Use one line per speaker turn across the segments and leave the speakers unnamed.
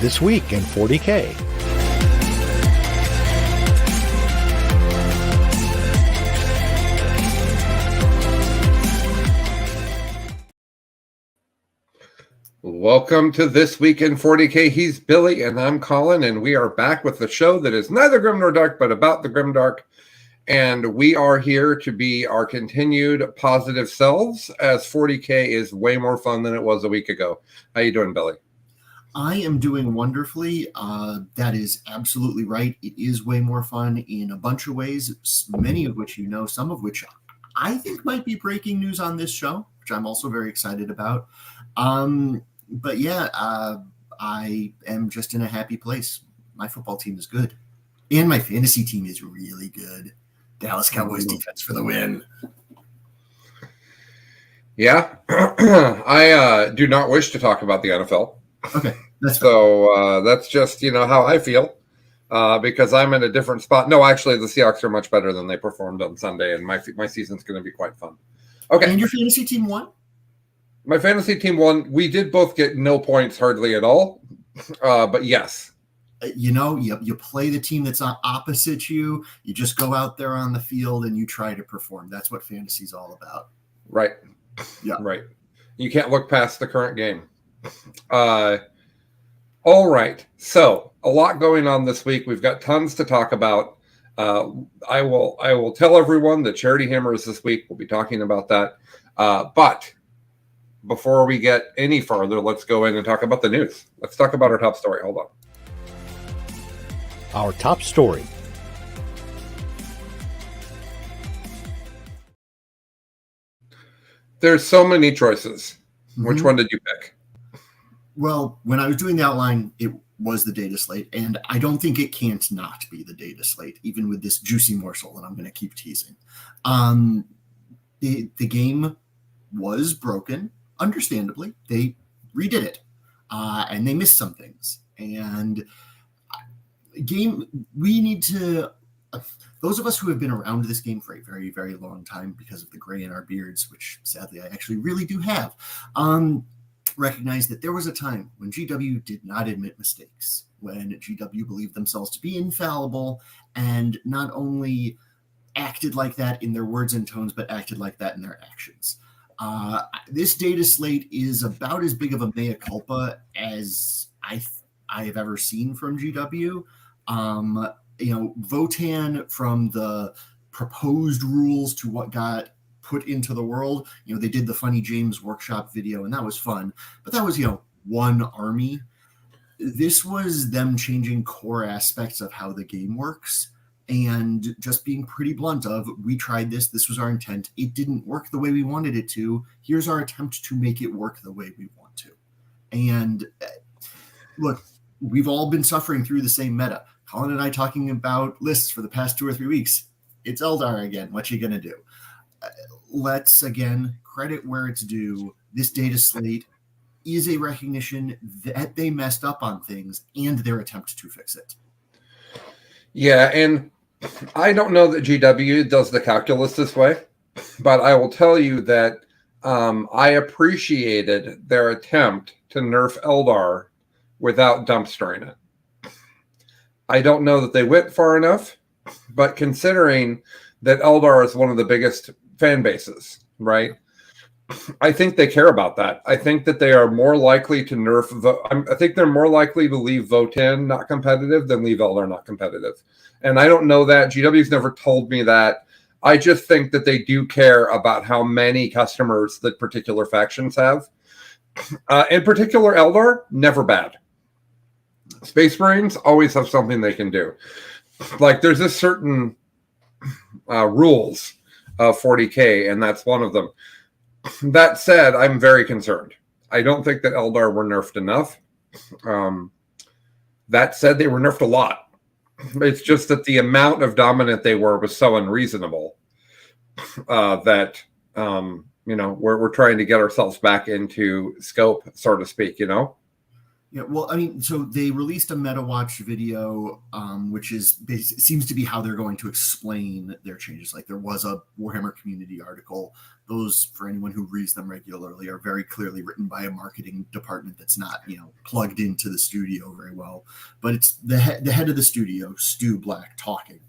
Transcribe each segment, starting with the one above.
This Week in 40K.
Welcome to This Week in 40K. He's Billy and I'm Colin, and we are back with the show that is neither grim nor dark, but about the grimdark. And we are here to be our continued positive selves, as 40K is way more fun than it was a week ago. How you doing, Billy?
I am doing wonderfully. That is absolutely right. It is way more fun in a bunch of ways, many of which you know, some of which I think might be breaking news on this show, which I'm also very excited about. But yeah, I am just in a happy place. My football team is good. And my fantasy team is really good. Dallas Cowboys defense for the win.
Yeah. I do not wish to talk about the NFL.
Okay.
That's just, how I feel. Because I'm in a different spot. No, actually, the Seahawks are much better than they performed on Sunday, and my season's going to be quite fun. Okay.
And your fantasy team won?
My fantasy team won. We did both get no points hardly at all. But yes.
You play the team that's opposite you. You just go out there on the field and you try to perform. That's what fantasy is all about.
Right.
Yeah.
Right. You can't look past the current game. All right. So a lot going on this week. We've got tons to talk about. I will tell everyone that Charity Hammer is this week. We'll be talking about that. But before we get any further, let's go in and talk about the news. Let's talk about our top story. Hold on.
Our top story.
There's so many choices.
Mm-hmm.
Which one did you pick?
Well, when I was doing the outline, it was the data slate, and I don't think it can't not be the data slate, even with this juicy morsel that I'm going to keep teasing. The game was broken, understandably. They redid it, and they missed some things. And we need to, those of us who have been around this game for a very, very long time because of the gray in our beards, which sadly I actually really do have, recognize that there was a time when GW did not admit mistakes, when GW believed themselves to be infallible and not only acted like that in their words and tones, but acted like that in their actions. This data slate is about as big of a mea culpa as I have ever seen from GW. Votan, from the proposed rules to what got put into the world, they did the Funny James workshop video, and that was fun, but that was, one army. This was them changing core aspects of how the game works and just being pretty blunt of, we tried this was our intent, it didn't work the way we wanted it to, here's our attempt to make it work the way we want to. And look, we've all been suffering through the same meta. Colin and I talking about lists for the past 2 or 3 weeks. It's Eldar again. What you gonna do? Let's again credit where it's due. This data slate is a recognition that they messed up on things and their attempt to fix it.
Yeah, and I don't know that GW does the calculus this way, but I will tell you that I appreciated their attempt to nerf Eldar without dumpstering it. I don't know that they went far enough, but considering that Eldar is one of the biggest fan bases, right? I think they care about that. I think that they are more likely to nerf. I think they're more likely to leave Votan not competitive than leave Eldar not competitive. And I don't know that. GW's never told me that. I just think that they do care about how many customers that particular factions have. In particular, Eldar, never bad. Space Marines always have something they can do. Like, there's this certain rules of 40K, and that's one of them. That said, I'm very concerned. I don't think that Eldar were nerfed enough. That said, they were nerfed a lot. It's just that the amount of dominant they were was so unreasonable that we're trying to get ourselves back into scope, so to speak.
Yeah, well, I mean, so they released a MetaWatch video, which seems to be how they're going to explain their changes. Like there was a Warhammer community article. Those, for anyone who reads them regularly, are very clearly written by a marketing department that's not, plugged into the studio very well. But it's the head of the studio, Stu Black, talking.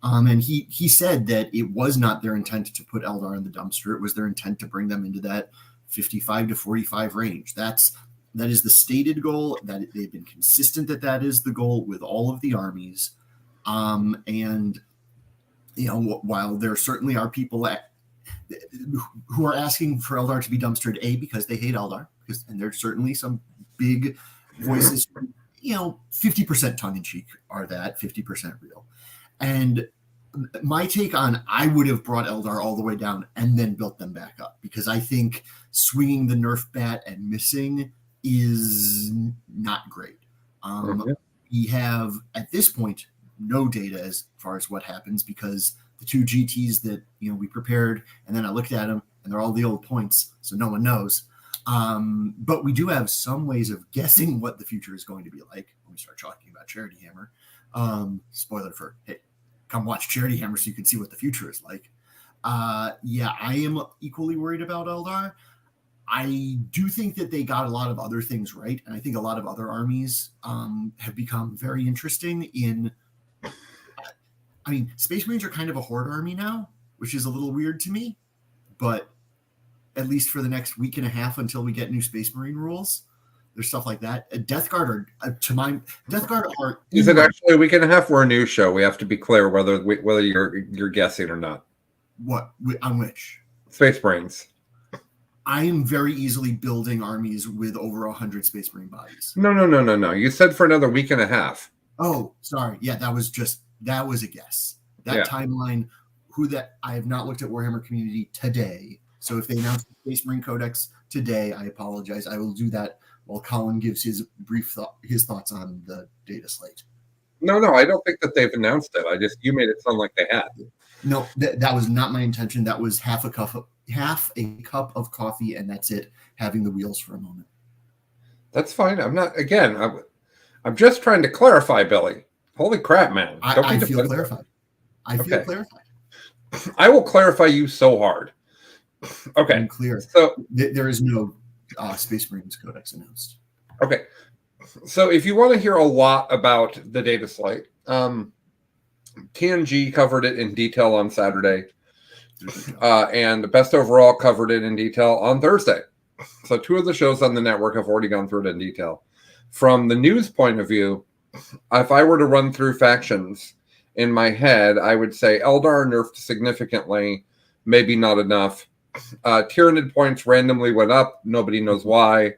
And he said that it was not their intent to put Eldar in the dumpster. It was their intent to bring them into that 55 to 45 range. That is the stated goal. That they've been consistent that is the goal with all of the armies. And while there certainly are people who are asking for Eldar to be dumpstered, because they hate Eldar, and there's certainly some big voices, 50% tongue in cheek are that, 50% real. And my take on, I would have brought Eldar all the way down and then built them back up, because I think swinging the Nerf bat and missing is not great. We have, at this point, no data as far as what happens, because the two GTs that we prepared, and then I looked at them, and they're all the old points, so no one knows. But we do have some ways of guessing what the future is going to be like when we start talking about Charity Hammer. Spoiler for, hey, come watch Charity Hammer so you can see what the future is like. I am equally worried about Eldar. I do think that they got a lot of other things right, and I think a lot of other armies have become very interesting in. I mean, Space Marines are kind of a horde army now, which is a little weird to me, but at least for the next week and a half until we get new Space Marine rules, there's stuff like that. Death Guard are.
Is it actually a week and a half? We're a news show. We have to be clear whether you're guessing or not.
What on which?
Space Marines.
I am very easily building armies with over 100 Space Marine bodies.
No. You said for another week and a half.
Oh, sorry. Yeah, that was a guess. That timeline, I have not looked at Warhammer Community today. So if they announce the Space Marine Codex today, I apologize. I will do that while Colin gives his his thoughts on the data slate.
No, I don't think that they've announced it. You made it sound like they had.
No, that was not my intention. That was half a cup of coffee, and that's it. Having the wheels for a moment.
That's fine. I'm not. Again, I'm just trying to clarify, Billy. Holy crap, man!
I feel clarified. I feel clarified.
I will clarify you so hard. Okay,
I'm clear.
So
there is no Space Marines Codex announced.
Okay, so if you want to hear a lot about the data slate, TNG covered it in detail on Saturday, and Best Overall covered it in detail on Thursday. So two of the shows on the network have already gone through it in detail. From the news point of view, if I were to run through factions in my head, I would say Eldar nerfed significantly, maybe not enough. Tyranid points randomly went up. Nobody knows why.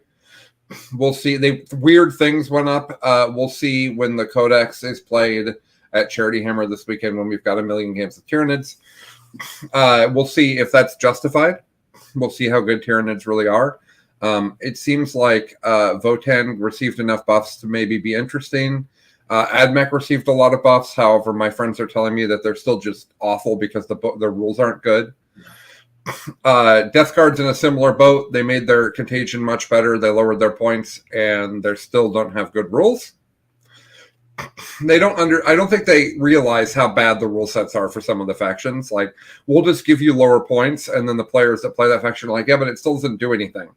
We'll see. Weird things went up. We'll see when the Codex is played at Charity Hammer this weekend when we've got 1 million games of Tyranids. We'll see if that's justified. We'll see how good Tyranids really are. It seems like Votann received enough buffs to maybe be interesting. AdMech received a lot of buffs. However, my friends are telling me that they're still just awful because the rules aren't good. Death Guard's in a similar boat. They made their contagion much better. They lowered their points, and they still don't have good rules. I don't think they realize how bad the rule sets are for some of the factions. Like, we'll just give you lower points, and then the players that play that faction are like, yeah, but it still doesn't do anything.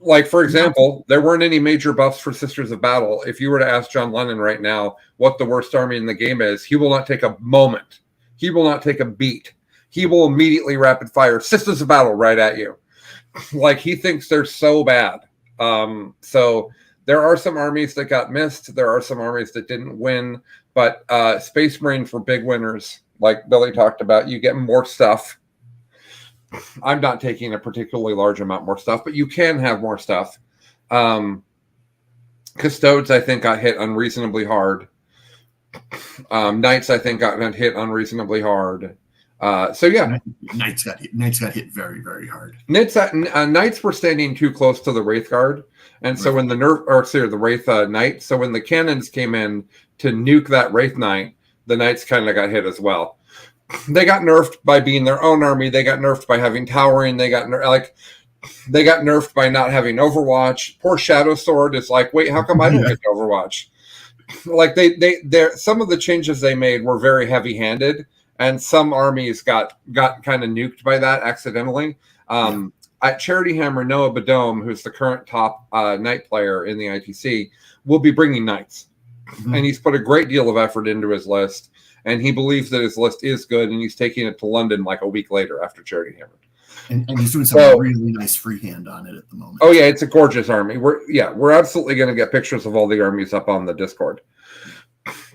Like, for example, there weren't any major buffs for Sisters of Battle. If you were to ask John Lennon right now what the worst army in the game is, he will not take a moment. He will not take a beat. He will immediately rapid fire Sisters of Battle right at you. Like, he thinks they're so bad. So there are some armies that got missed. There are some armies that didn't win. But Space Marines were big winners. Like Billy talked about, you get more stuff. I'm not taking a particularly large amount more stuff, but you can have more stuff. Custodes, I think, got hit unreasonably hard. Knights, I think, got hit unreasonably hard. So yeah,
Knights got hit very, very hard.
Knights were standing too close to the Wraith Guard, and so when the Wraith Knight, so when the cannons came in to nuke that Wraith Knight, the Knights kind of got hit as well. They got nerfed by being their own army. They got nerfed by having towering. They got They got nerfed by not having Overwatch. Poor Shadow Sword is like, wait, how come I don't get Overwatch? Like some of the changes they made were very heavy-handed, and some armies got kind of nuked by that accidentally. At Charity Hammer, Noah Badome, who's the current top knight player in the ITC, will be bringing knights. And he's put a great deal of effort into his list, and he believes that his list is good, and he's taking it to London like a week later after Charity Hammer.
And he's doing some really nice freehand on it at the moment.
Oh yeah, it's a gorgeous army. We're absolutely going to get pictures of all the armies up on the Discord.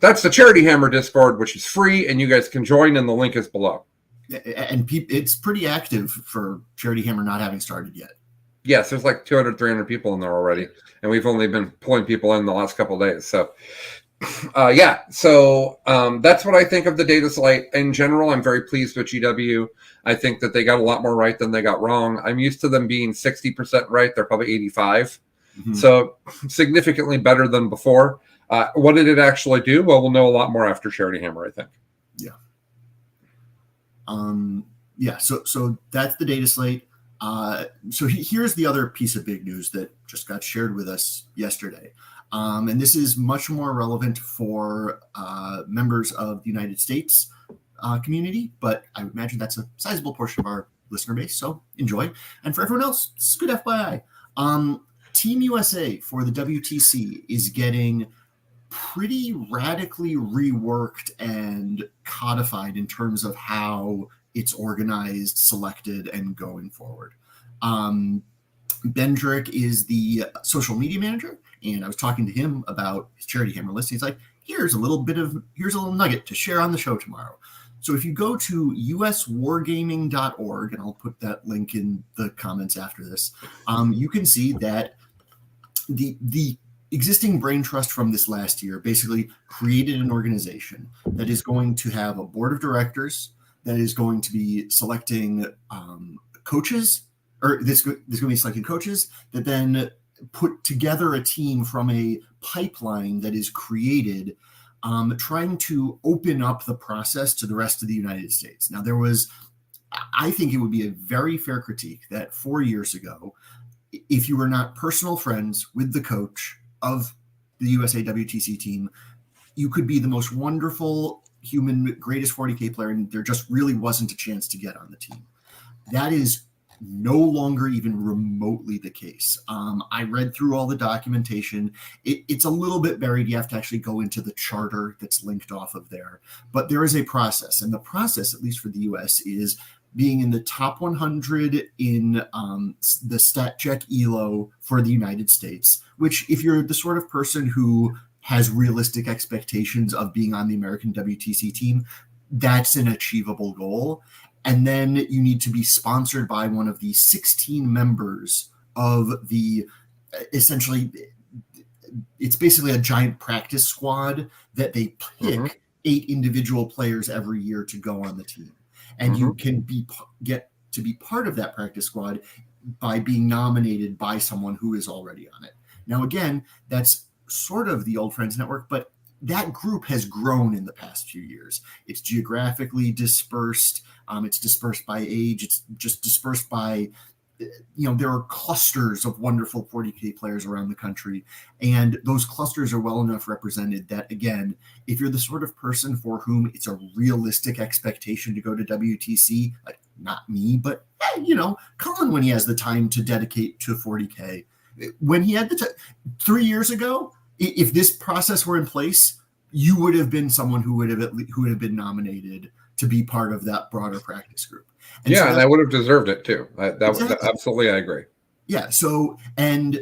That's the Charity Hammer Discord, which is free, and you guys can join, and the link is below.
And it's pretty active for Charity Hammer not having started yet.
Yes, there's like 200, 300 people in there already, and we've only been pulling people in the last couple of days. So, that's what I think of the data slate. In general, I'm very pleased with GW. I think that they got a lot more right than they got wrong. I'm used to them being 60% right. They're probably 85. So significantly better than before. What did it actually do? Well, we'll know a lot more after Charity Hammer, I think.
So that's the data slate. So here's the other piece of big news that just got shared with us yesterday. And this is much more relevant for members of the United States community, but I would imagine that's a sizable portion of our listener base, so enjoy. And for everyone else, this is good FYI. Team USA for the WTC is getting pretty radically reworked and codified in terms of how it's organized, selected, and going forward. Bendrick is the social media manager, and I was talking to him about his Charity Hammer list. He's like, here's a little nugget to share on the show tomorrow. So if you go to uswargaming.org, and I'll put that link in the comments after this, you can see that the existing Brain Trust from this last year basically created an organization that is going to have a board of directors that is going to be selecting coaches, or this going to be selecting coaches that then put together a team from a pipeline that is created, trying to open up the process to the rest of the United States. Now, I think it would be a very fair critique that 4 years ago, if you were not personal friends with the coach of the USA WTC team, you could be the most wonderful human, greatest 40K player, and there just really wasn't a chance to get on the team. That is no longer even remotely the case. I read through all the documentation. It's a little bit buried. You have to actually go into the charter that's linked off of there. But there is a process, and the process, at least for the US, is being in the top 100 in the StatCheck ELO for the United States, which if you're the sort of person who has realistic expectations of being on the American WTC team, that's an achievable goal. And then you need to be sponsored by one of the 16 members of the, essentially, it's basically a giant practice squad that they pick 8 individual players every year to go on the team. And you can get to be part of that practice squad by being nominated by someone who is already on it. Now, again, that's sort of the Old Friends Network, but that group has grown in the past few years. It's geographically dispersed. It's dispersed by age. It's just dispersed by, there are clusters of wonderful 40K players around the country. And those clusters are well enough represented that, again, if you're the sort of person for whom it's a realistic expectation to go to WTC, like not me, but, Colin, when he has the time to dedicate to 40K, when he had 3 years ago, if this process were in place, you would have been someone who would have been nominated to be part of that broader practice group. And
and I would have deserved it too. Absolutely, I agree.
Yeah.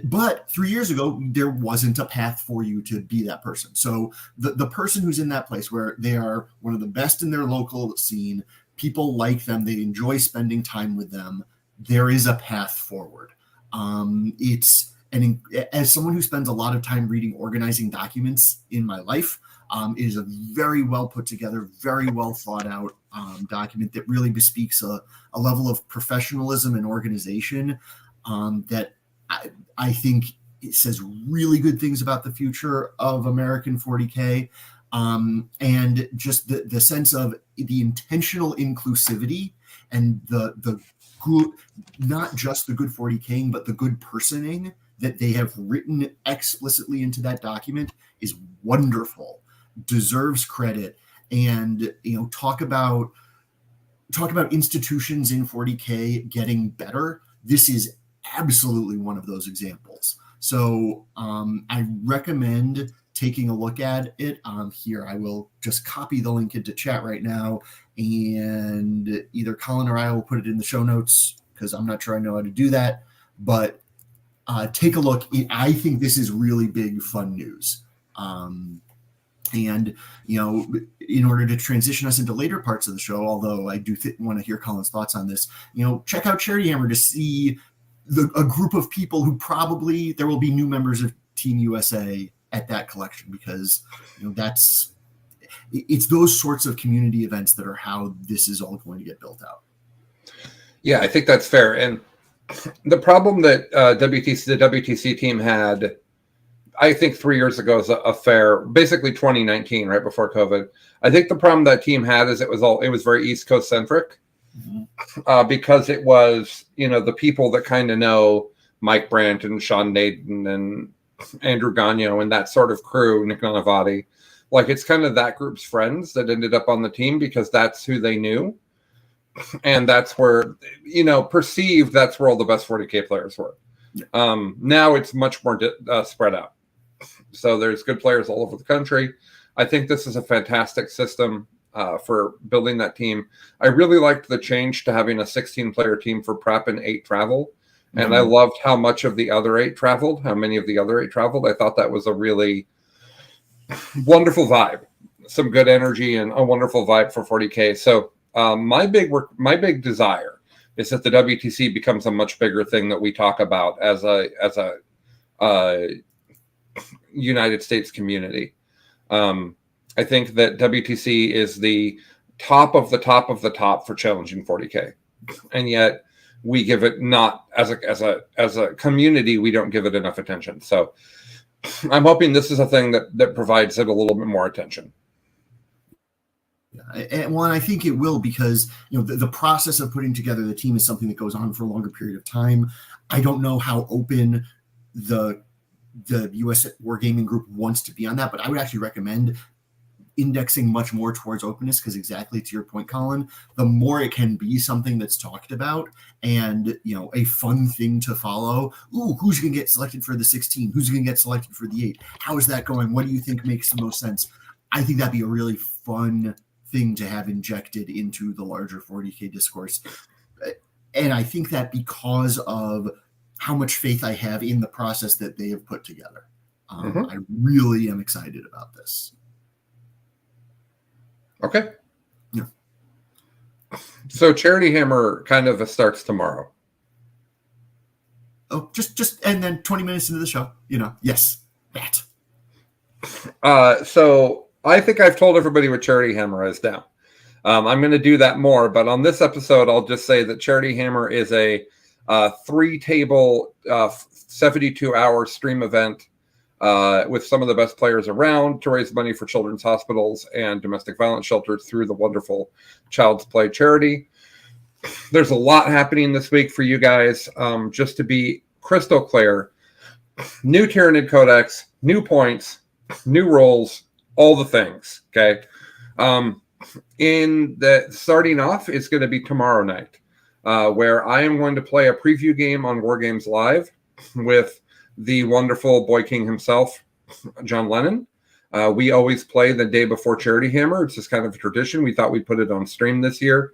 But 3 years ago, there wasn't a path for you to be that person. So the person who's in that place where they are one of the best in their local scene, people like them, they enjoy spending time with them, there is a path forward. As someone who spends a lot of time reading organizing documents in my life, it is a very well put together, very well thought out document that really bespeaks a level of professionalism and organization that I think it says really good things about the future of American 40K, and just the sense of the intentional inclusivity And the good, not just the good 40K, but the good personing that they have written explicitly into that document is wonderful, deserves credit. And talk about institutions in 40K getting better. This is absolutely one of those examples. So I recommend taking a look at it. Here, I will just copy the link into chat right now, and either Colin or I will put it in the show notes because I'm not sure I know how to do that. But take a look. I think this is really big, fun news. And, in order to transition us into later parts of the show, although I do want to hear Colin's thoughts on this, check out Charity Hammer to see a group of people who probably there will be new members of Team USA at that collection, because it's those sorts of community events that are how this is all going to get built out.
Yeah, I think that's fair. And the problem that the WTC team had, I think 3 years ago is a fair, basically 2019, right before COVID. I think the problem that team had is it was very East Coast centric, because it was, the people that kind of know Mike Brandt and Sean Naden and Andrew Gagno and that sort of crew, Nick Nanavati. Like, it's kind of that group's friends that ended up on the team because that's who they knew. And that's where, perceived that's where all the best 40K players were. Now it's much more spread out. So there's good players all over the country. I think this is a fantastic system for building that team. I really liked the change to having a 16-player team for prep and 8 travel. And I loved how much of the other 8 traveled, how many of the other 8 traveled. I thought that was a really wonderful vibe, some good energy and a wonderful vibe for 40K. So my big desire is that the WTC becomes a much bigger thing that we talk about as a United States community. I think that WTC is the top of the top of the top for challenging 40K, and yet we give it not as a community. We don't give it enough attention. So I'm hoping this is a thing that provides it a little bit more attention.
And I think it will, because the process of putting together the team is something that goes on for a longer period of time. I don't know how open the US Wargaming group wants to be on that, but I would actually recommend indexing much more towards openness, because exactly to your point, Colin, the more it can be something that's talked about and a fun thing to follow. Ooh, who's going to get selected for the 16? Who's going to get selected for the 8? How is that going? What do you think makes the most sense? I think that'd be a really fun thing to have injected into the larger 40K discourse. And I think that because of how much faith I have in the process that they have put together, I really am excited about this.
Okay.
Yeah.
So Charity Hammer kind of starts tomorrow.
Oh, just and then 20 minutes into the show, yes, that.
So I think I've told everybody what Charity Hammer is now. I'm going to do that more, but on this episode, I'll just say that Charity Hammer is a 3-table, 72-hour stream event with some of the best players around to raise money for children's hospitals and domestic violence shelters through the wonderful Child's Play charity. There's a lot happening this week for you guys. Just to be crystal clear, new Tyranid Codex, new points, new roles, all the things. Okay. In the starting off is going to be tomorrow night, where I am going to play a preview game on War Games Live with the wonderful Boy King himself, John Lennon. We always play the day before Charity Hammer. It's just kind of a tradition. We thought we'd put it on stream this year.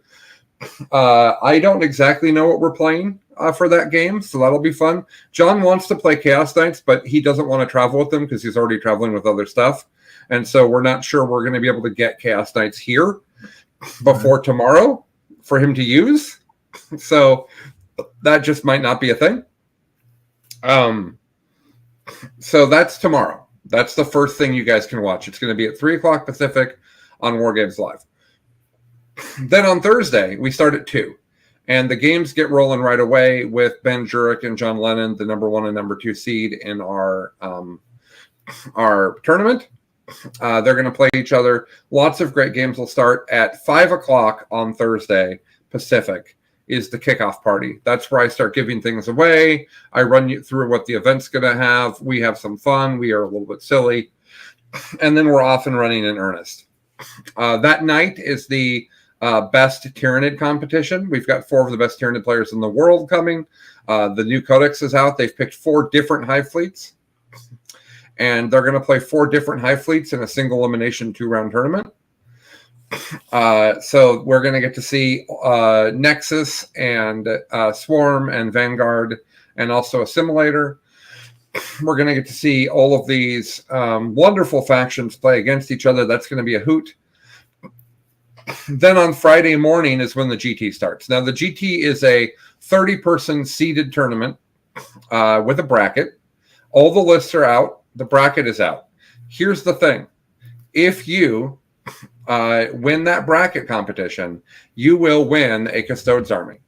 I don't exactly know what we're playing for that game, so that'll be fun. John wants to play Chaos Knights, but he doesn't want to travel with them because he's already traveling with other stuff. And so we're not sure we're going to be able to get Chaos Knights here before tomorrow for him to use. So that just might not be a thing. So that's tomorrow. That's the first thing you guys can watch. It's going to be at 3 o'clock Pacific on War Games Live. Then on Thursday, we start at 2. And the games get rolling right away with Ben Jurek and John Lennon, the number 1 and number 2 seed in our tournament. They're going to play each other. Lots of great games will start at 5 o'clock on Thursday Pacific is the kickoff party. That's where I start giving things away. I run you through what the event's going to have. We have some fun. We are a little bit silly. And then we're off and running in earnest. That night is the best Tyranid competition. We've got 4 of the best Tyranid players in the world coming. The new Codex is out. They've picked 4 different Hive fleets. And they're going to play 4 different Hive fleets in a single elimination 2-round tournament. So we're going to get to see Nexus and Swarm and Vanguard and also Assimilator. We're going to get to see all of these wonderful factions play against each other. That's going to be a hoot. Then on Friday morning is when the GT starts. Now, the GT is a 30-person seeded tournament with a bracket. All the lists are out. The bracket is out. Here's the thing. If you win that bracket competition, you will win a Custodes army.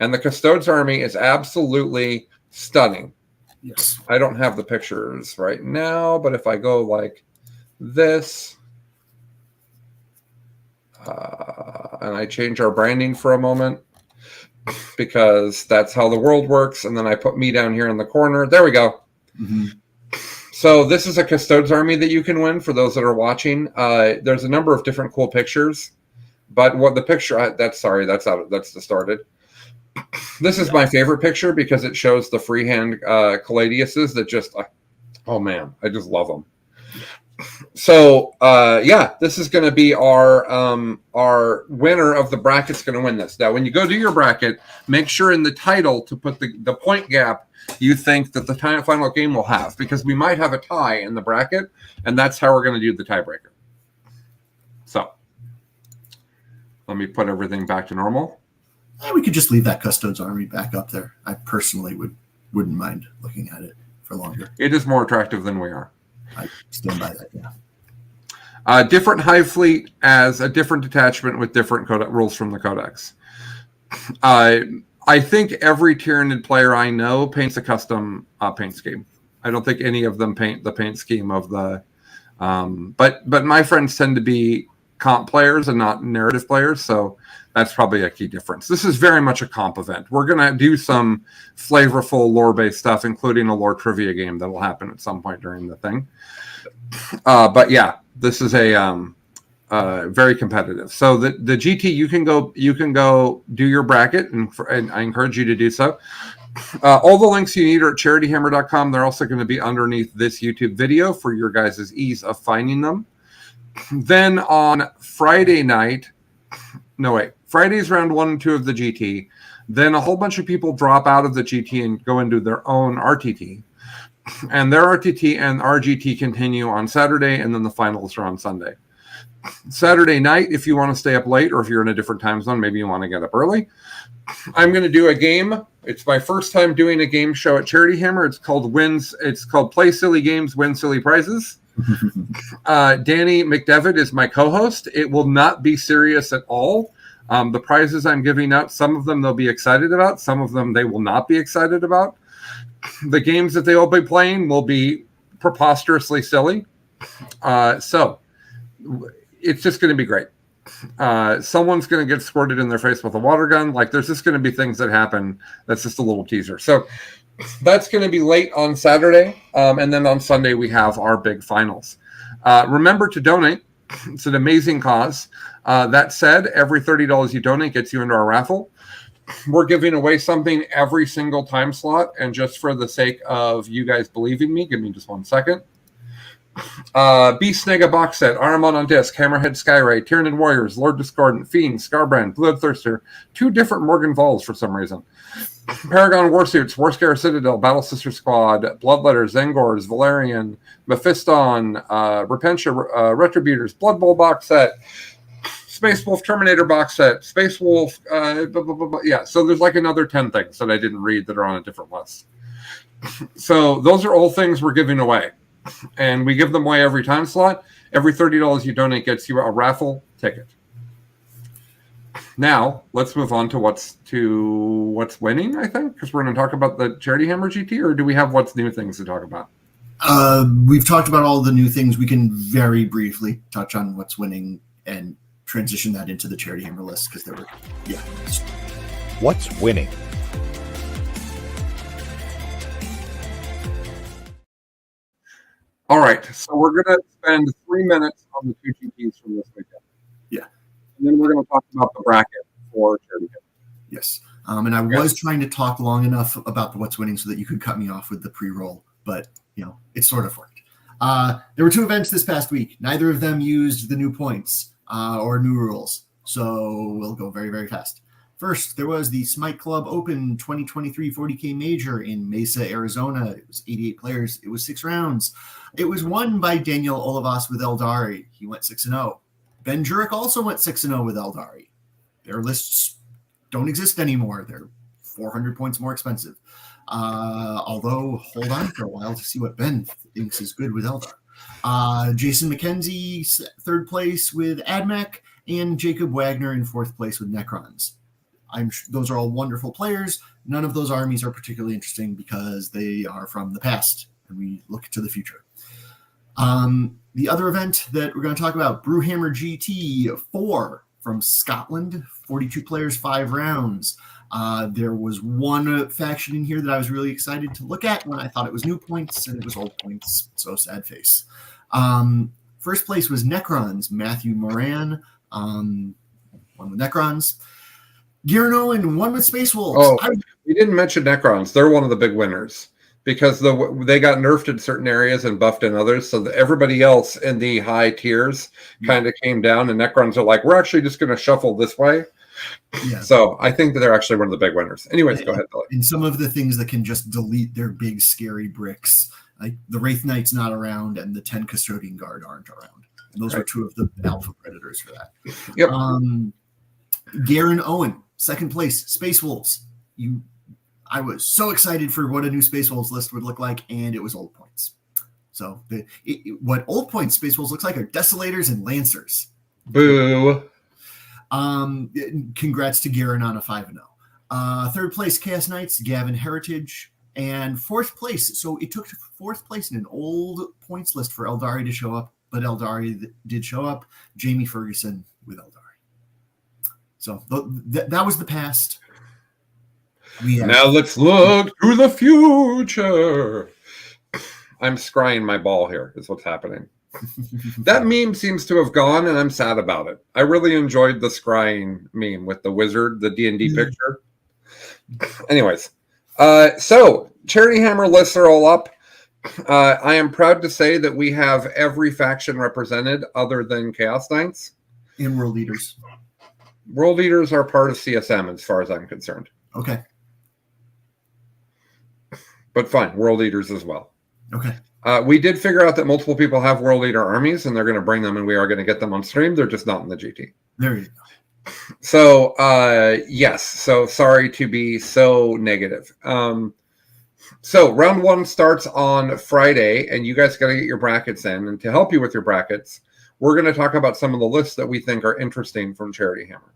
And the Custodes army is absolutely stunning.
Yes.
I don't have the pictures right now, but if I go like this, and I change our branding for a moment, because that's how the world works, and then I put me down here in the corner. There we go.
Mm-hmm.
So this is a Custodes army that you can win for those that are watching. There's a number of different cool pictures, but what the picture that's distorted. This is my favorite picture because it shows the freehand Caladiuses that just, oh man, I just love them. So yeah, this is going to be our winner of the bracket's going to win this. Now, when you go do your bracket, make sure in the title to put the point gap you think that the final game will have, because we might have a tie in the bracket, and that's how we're going to do the tiebreaker. So let me put everything back to normal.
We could just leave that Custodes army back up there. I personally wouldn't mind looking at it for longer.
It is more attractive than we are.
I stand by that, yeah.
Different Hive fleet as a different detachment with different rules from the Codex. I think every Tyranid player I know paints a custom paint scheme. I don't think any of them paint the paint scheme of the... but my friends tend to be comp players and not narrative players, so that's probably a key difference. This is very much a comp event. We're going to do some flavorful lore-based stuff, including a lore trivia game that will happen at some point during the thing. But yeah, this is a very competitive. So the GT, you can go do your bracket, and I encourage you to do so. All the links you need are at charityhammer.com. They're also going to be underneath this YouTube video for your guys' ease of finding them. Then on Friday night, Friday's round 1 and 2 of the GT. Then a whole bunch of people drop out of the GT and go into their own RTT. And their RTT and RGT continue on Saturday, and then the finals are on Sunday. Saturday night, if you want to stay up late, or if you're in a different time zone, maybe you want to get up early, I'm going to do a game. It's my first time doing a game show at Charity Hammer. It's called Play Silly Games, Win Silly Prizes. Danny McDevitt is my co-host. It will not be serious at all. The prizes I'm giving out, some of them they'll be excited about, some of them they will not be excited about. The games that they will be playing will be preposterously silly. So it's just going to be great. Someone's going to get squirted in their face with a water gun. Like, there's just going to be things that happen. That's just a little teaser. So that's going to be late on Saturday. And then on Sunday, we have our big finals. Remember to donate. It's an amazing cause. That said, every $30 you donate gets you into our raffle. We're giving away something every single time slot. And just for the sake of you guys believing me, give me just 1 second. Beast Snega box set, Ahriman on disc, Hammerhead Skyray, Tyranid Warriors, Lord Discordant, Fiend, Scarbrand, Bloodthirster, 2 different Morgan Vols for some reason. Paragon Warsuits, Warscare Citadel, Battle Sister Squad, Bloodletters, Zengors, Valerian, Mephiston, Repentia, Retributors, Blood Bowl box set, Space Wolf Terminator box set, Space Wolf, yeah, so there's like another 10 things that I didn't read that are on a different list. So those are all things we're giving away. And we give them away every time slot. Every $30 you donate gets you a raffle ticket. Now, let's move on to what's winning, I think, because we're going to talk about the Charity Hammer GT, or do we have what's new things to talk about?
We've talked about all the new things. We can very briefly touch on what's winning and transition that into the Charity Hammer list because there were, yeah.
What's winning?
All right, so we're going to spend 3 minutes on the two GPs from this weekend.
Yeah.
And then we're going to talk about the bracket for Charity Hammer.
Yes. And I was trying to talk long enough about the what's winning so that you could cut me off with the pre-roll, but it sort of worked. There were 2 events this past week. Neither of them used the new points or new rules, so we'll go very, very fast. First, there was the Smite Club Open 2023 40K Major in Mesa, Arizona. It was 88 players. It was 6 rounds. It was won by Daniel Olivas with Eldari. He went 6-0. Ben Jurek also went 6-0 with Eldari. Their lists don't exist anymore. They're 400 points more expensive. Although, hold on for a while to see what Ben thinks is good with Eldar. Jason McKenzie, 3rd place with AdMech, and Jacob Wagner in 4th place with Necrons. Those are all wonderful players. None of those armies are particularly interesting because they are from the past, and we look to the future. The other event that we're going to talk about, Brewhammer GT 4 from Scotland, 42 players, 5 rounds. There was one faction in here that I was really excited to look at when I thought it was new points, and it was old points, so sad face. First place was Necrons, Matthew Moran, one with Necrons. Garen Owen, one with Space Wolves.
Oh, we didn't mention Necrons. They're one of the big winners because they got nerfed in certain areas and buffed in others. So everybody else in the high tiers kind of came down, and Necrons are like, we're actually just going to shuffle this way. Yeah. So I think that they're actually one of the big winners. Anyways, go ahead, Billy.
And some of the things that can just delete their big, scary bricks, like the Wraith Knight's not around and the 10 Custodian Guard aren't around. And those are 2 of the alpha predators for that.
Yep.
Garen Owen, 2nd place, Space Wolves. I was so excited for what a new Space Wolves list would look like, and it was old points. So what old points Space Wolves looks like are Desolators and Lancers.
Boo.
Congrats to Garen on a 5-0. 3rd place, Chaos Knights, Gavin Heritage, and 4th place. So it took 4th place in an old points list for Eldari to show up, but Eldari did show up. Jamie Ferguson with Eldari. So that was the past.
Now let's look to the future. I'm scrying my ball here is what's happening. That meme seems to have gone, and I'm sad about it. I really enjoyed the scrying meme with the wizard, the D&D picture. Anyways, so Charity Hammer lists are all up. I am proud to say that we have every faction represented other than Chaos Knights.
And World Leaders.
World Leaders are part of CSM as far as I'm concerned.
Okay.
But fine, World Leaders as well.
Okay.
We did figure out that multiple people have World Leader armies, and they're going to bring them, and we are going to get them on stream. They're just not in the GT.
There you go.
So, yes. So sorry to be so negative. So round 1 starts on Friday, and you guys got to get your brackets in. And to help you with your brackets, we're going to talk about some of the lists that we think are interesting from Charity Hammer.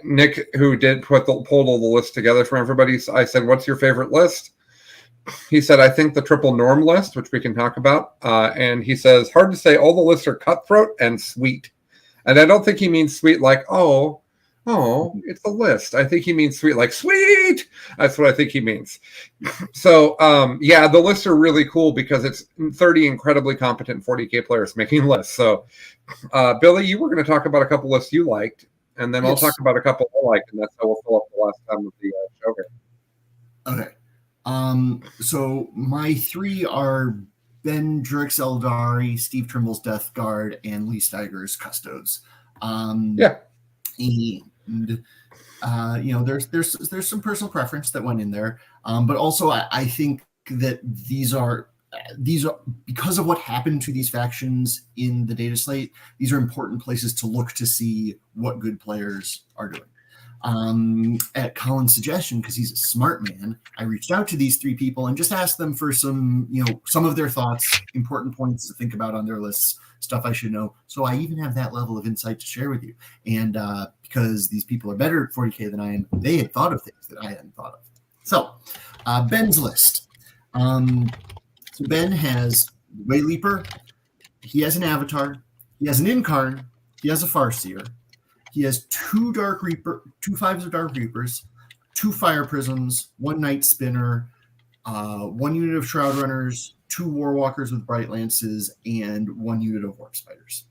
Nick, who did pulled all the lists together from everybody, I said, what's your favorite list? He said, I think the triple norm list, which we can talk about. And he says, hard to say, all the lists are cutthroat and sweet. And I don't think he means sweet like, oh, it's a list. I think he means sweet like, sweet. That's what I think he means. So, yeah, the lists are really cool because it's 30 incredibly competent 40K players making lists. So, Billy, you were going to talk about a couple lists you liked, and then I'll talk about a couple I liked, and that's how we'll fill up the last time of the show here.
Okay. So my 3 are Ben Jurek's Eldari, Steve Trimble's Death Guard, and Lee Steiger's Custodes.
Yeah.
And there's some personal preference that went in there, but also I think that these are because of what happened to these factions in the data slate. These are important places to look to see what good players are doing. At Colin's suggestion, because he's a smart man, I reached out to these 3 people and just asked them for some of their thoughts, important points to think about on their lists, stuff I should know. So I even have that level of insight to share with you. And because these people are better at 40K than I am, they had thought of things that I hadn't thought of. So Ben's list. So Ben has Wayleaper. He has an avatar. He has an Incarn. He has a Farseer. He has 2 5s of Dark Reapers, 2 Fire Prisms, 1 Night Spinner, 1 unit of Shroud Runners, 2 Warwalkers with Bright Lances, and 1 unit of Warp Spiders.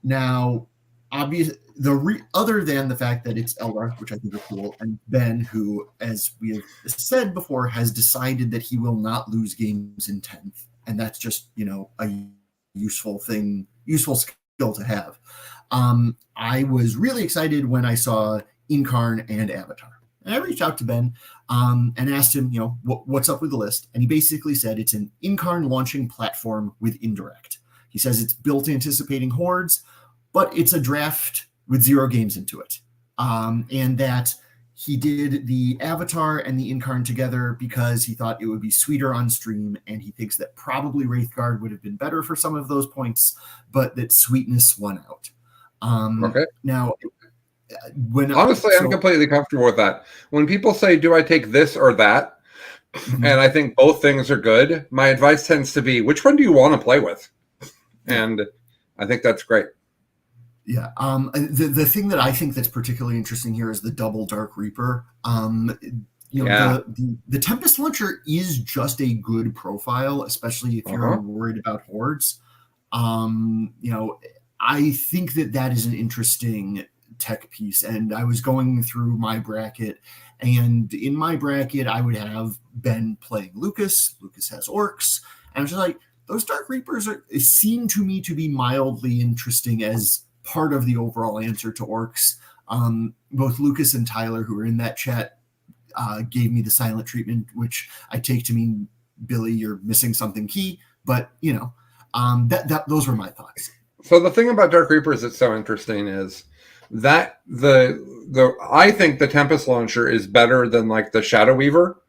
Now, other than the fact that it's Eldar, which I think are cool, and Ben, who, as we have said before, has decided that he will not lose games in 10th, and that's just a useful skill to have. I was really excited when I saw Incarn and Avatar. And I reached out to Ben and asked him, what's up with the list? And he basically said it's an Incarn launching platform with indirect. He says it's built anticipating hordes, but it's a draft with 0 games into it. And that he did the Avatar and the Incarn together because he thought it would be sweeter on stream, and he thinks that probably Wraithguard would have been better for some of those points, but that sweetness won out.
Okay.
Now,
I'm completely comfortable with that. When people say, do I take this or that?
Mm-hmm.
And I think both things are good. My advice tends to be, which one do you want to play with? And I think that's great.
Yeah. The thing that I think that's particularly interesting here is the double Dark Reaper. The Tempest Launcher is just a good profile, especially if you're worried about hordes. I think that is an interesting tech piece. And I was going through my bracket, and in my bracket, I would have Ben playing Lucas. Lucas has orcs. And I was just like, those Dark Reapers seem to me to be mildly interesting as part of the overall answer to orcs. Both Lucas and Tyler, who were in that chat, gave me the silent treatment, which I take to mean, Billy, you're missing something key. But, those were my thoughts.
So the thing about Dark Reapers that's so interesting is that I think the Tempest Launcher is better than like the Shadow Weaver,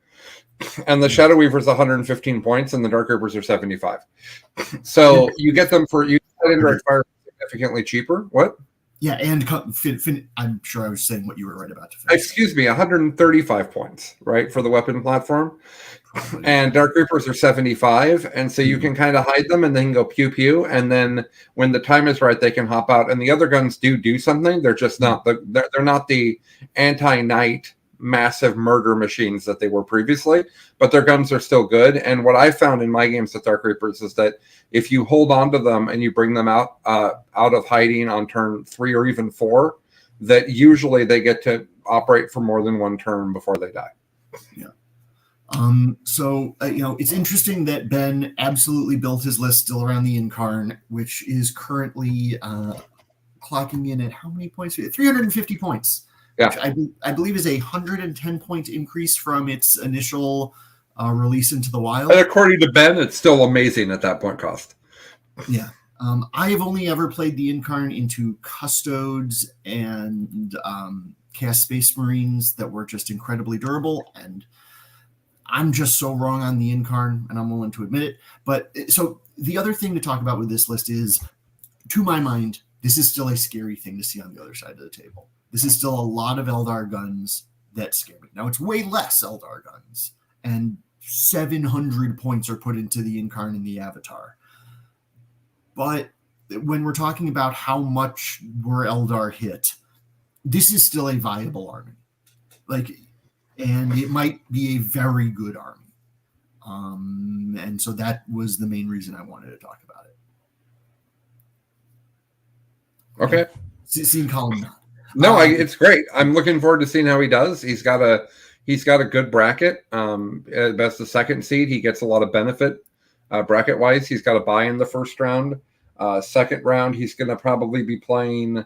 and the Shadow Weaver is 115 points, and the Dark Reapers are 75. So you get them for indirect fire significantly cheaper. What?
Yeah, and I'm sure I was saying what you were right about to finish.
Excuse me, 135 points, right, for the weapon platform. Probably. And Dark Reapers are 75, and so you can kind of hide them and then go pew pew, and then when the time is right, they can hop out. And the other guns do something. They're just not they're not the anti-knight massive murder machines that they were previously, but their guns are still good. And what I found in my games with Dark Reapers is that if you hold on to them and you bring them out of hiding on turn 3 or even 4, that usually they get to operate for more than 1 turn before they die.
Yeah. It's interesting that Ben absolutely built his list still around the Incarn, which is currently clocking in at how many points? 350 points.
Yeah.
Which I believe is a 110-point increase from its initial release into the wild.
And according to Ben, it's still amazing at that point cost.
Yeah. I have only ever played the Incarn into Custodes and Chaos Space Marines that were just incredibly durable, and I'm just so wrong on the Incarn, and I'm willing to admit it. But so the other thing to talk about with this list is, to my mind, this is still a scary thing to see on the other side of the table. This is still a lot of Eldar guns that scare me. Now, it's way less Eldar guns, and 700 points are put into the Incarn and the Avatar. But when we're talking about how much were Eldar hit, this is still a viable army. And it might be a very good army. And so that was the main reason I wanted to talk about it.
Okay.
Seeing Colin not.
No, it's great. I'm looking forward to seeing how he does. He's got a good bracket. At best, the second seed, he gets a lot of benefit bracket wise. He's got a bye in the first round. Second round, he's going to probably be playing.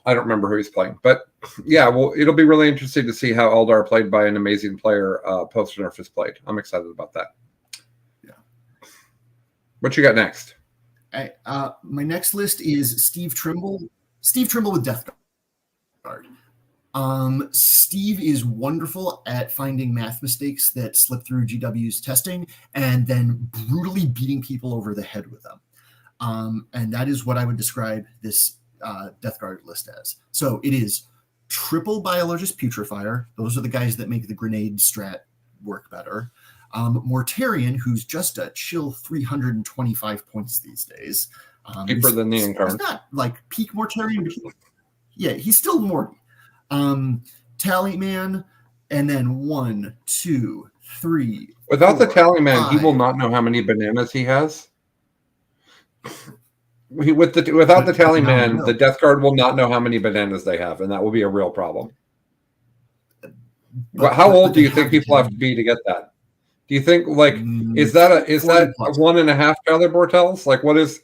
I don't remember who he's playing, but yeah, well, it'll be really interesting to see how Eldar played by an amazing player post nerf is played. I'm excited about that.
Yeah.
What you got next?
My next list is Steve Trimble. Steve Trimble with Death Guard. Steve is wonderful at finding math mistakes that slip through GW's testing and then brutally beating people over the head with them. And that is what I would describe this Death Guard list as. So it is triple Biologist Putrefier. Those are the guys that make the grenade strat work better. Mortarion, who's just a chill 325 points these days.
Cheaper than the Incarn.
He's not like peak Mortarion, but yeah, he's still Morty. Tallyman, and then 1, 2, 3.
Without
4,
the Tallyman,
5.
he will not know how many bananas he has. Without the Tallyman, the Death Guard will not know how many bananas they have, and that will be a real problem. How old do you think people have to be to get that? Do you think is that 1.5 Tyler Bortels? Like, what is?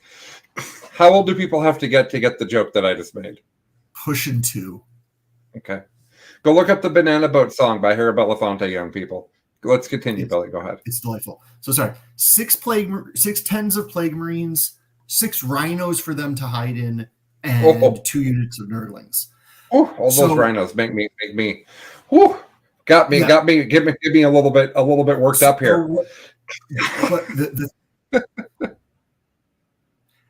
How old do people have to get the joke that I just made?
Pushing 2.
Okay, go look up the Banana Boat song by Harry Belafonte, young people. Let's continue, Billy. Go ahead.
It's delightful. So sorry, 6 tens of Plague Marines, 6 rhinos for them to hide in, and 2 units of Nurglings.
Oh, all those rhinos make me. Got me. Give me a little bit worked up here.
But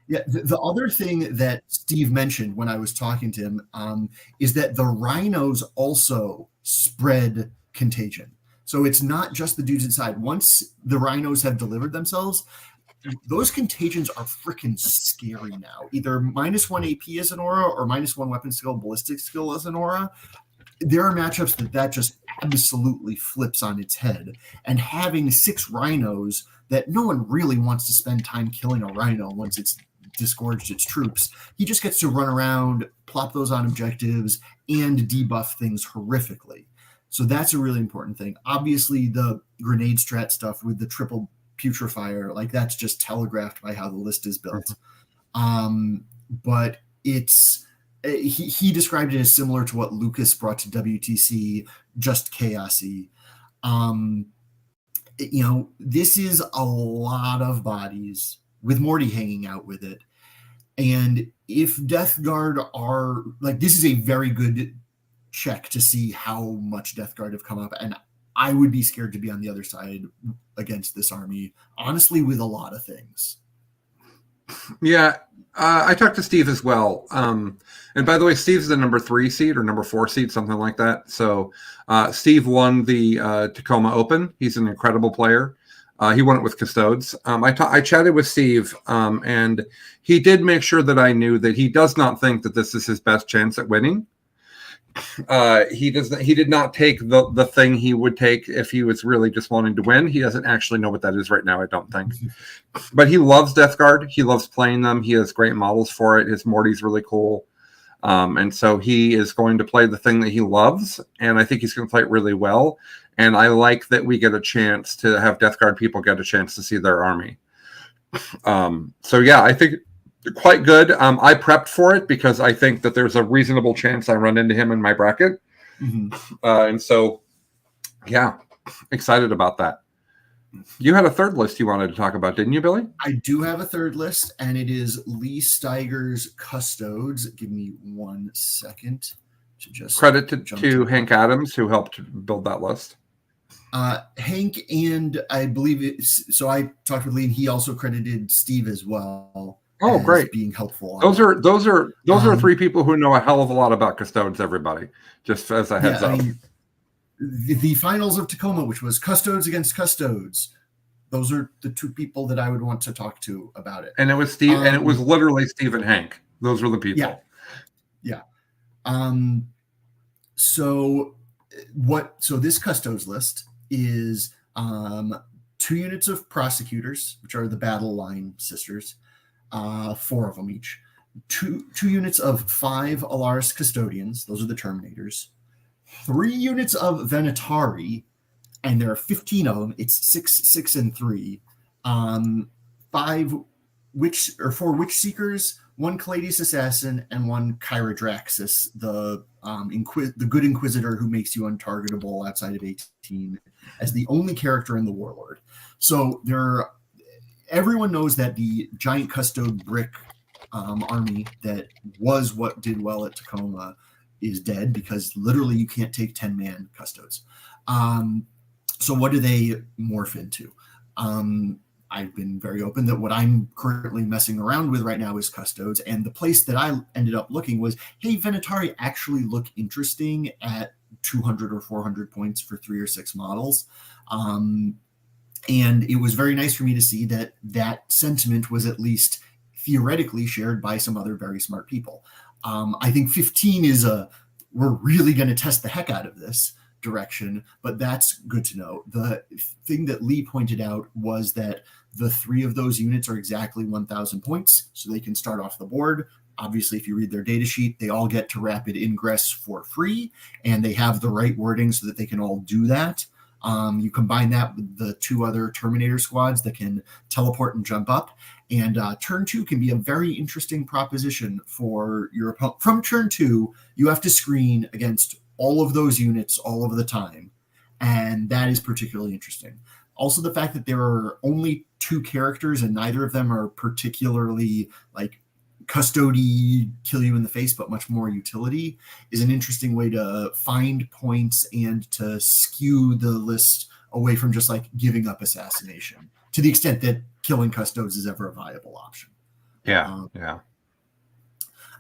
the other thing that Steve mentioned when I was talking to him is that the rhinos also spread contagion. So it's not just the dudes inside. Once the rhinos have delivered themselves, those contagions are freaking scary now. Either -1 AP as an aura or -1 weapon skill, ballistic skill as an aura. There are matchups that just absolutely flips on its head. And having 6 rhinos that no one really wants to spend time killing a rhino once it's disgorged its troops. He just gets to run around, plop those on objectives, and debuff things horrifically. So that's a really important thing. Obviously, the grenade strat stuff with the triple putrefier, like that's just telegraphed by how the list is built. But it's he described it as similar to what Lucas brought to WTC, just chaosy. This is a lot of bodies with Morty hanging out with it. And if Death Guard are like, this is a very good check to see how much Death Guard have come up. And I would be scared to be on the other side against this army, honestly, with a lot of things.
Yeah, I talked to Steve as well. And by the way, Steve's the number 3 seed or number 4 seed, something like that. So Steve won the Tacoma Open. He's an incredible player. He won it with Custodes. I chatted with Steve, and he did make sure that I knew that he does not think that this is his best chance at winning. He did not take the thing he would take if he was really just wanting to win. He doesn't actually know what that is right now, I don't think. But he loves Death Guard. He loves playing them. He has great models for it. His Morty's really cool. And so he is going to play the thing that he loves, and I think he's going to play it really well. And I like that we get a chance to have Death Guard people get a chance to see their army. So yeah, I think quite good. I prepped for it because I think that there's a reasonable chance I run into him in my bracket. And so, yeah, excited about that. You had a third list you wanted to talk about, didn't you, Billy?
I do have a third list, and it is Lee Steiger's Custodes. Give me 1 second to just
credit to Hank Adams, who helped build that list.
Hank, and I believe so I talked with Lee, and he also credited Steve as well.
Oh, great!
Being helpful.
Those are 3 people who know a hell of a lot about Custodes. Everybody, just as a heads up. I mean,
the finals of Tacoma, which was Custodes against Custodes, those are the 2 people that I would want to talk to about it.
And it was Steve, and it was literally Steve and Hank. Those were the people.
Yeah. So this Custodes list is 2 units of prosecutors, which are the battle line sisters, 4 of them each. 2 units of 5 Alaris custodians, those are the Terminators. 3 units of Venatari, and there are 15 of them. It's 6, 6, and 3. 4 Witch Seekers, 1 Caladius Assassin, and 1 Kyra Draxus, the good Inquisitor who makes you untargetable outside of 18 as the only character in the Warlord. So everyone knows that the giant Custode brick army that was what did well at Tacoma is dead because literally you can't take 10-man Custodes. So what do they morph into? I've been very open that what I'm currently messing around with right now is Custodes, and the place that I ended up looking was, hey, Venatari actually look interesting at 200 or 400 points for 3 or 6 models. And it was very nice for me to see that that sentiment was at least theoretically shared by some other very smart people. I think 15 is we're really going to test the heck out of this direction, but that's good to know. The thing that Lee pointed out was that the 3 of those units are exactly 1,000 points, so they can start off the board. Obviously, if you read their data sheet, they all get to rapid ingress for free, and they have the right wording so that they can all do that. You combine that with the 2 other Terminator squads that can teleport and jump up, and turn 2 can be a very interesting proposition for your opponent. From turn 2, you have to screen against all of those units all of the time, and that is particularly interesting. Also, the fact that there are only 2 characters and neither of them are particularly like custody, kill you in the face, but much more utility, is an interesting way to find points and to skew the list away from just like giving up assassination, to the extent that killing custodes is ever a viable option.
Yeah.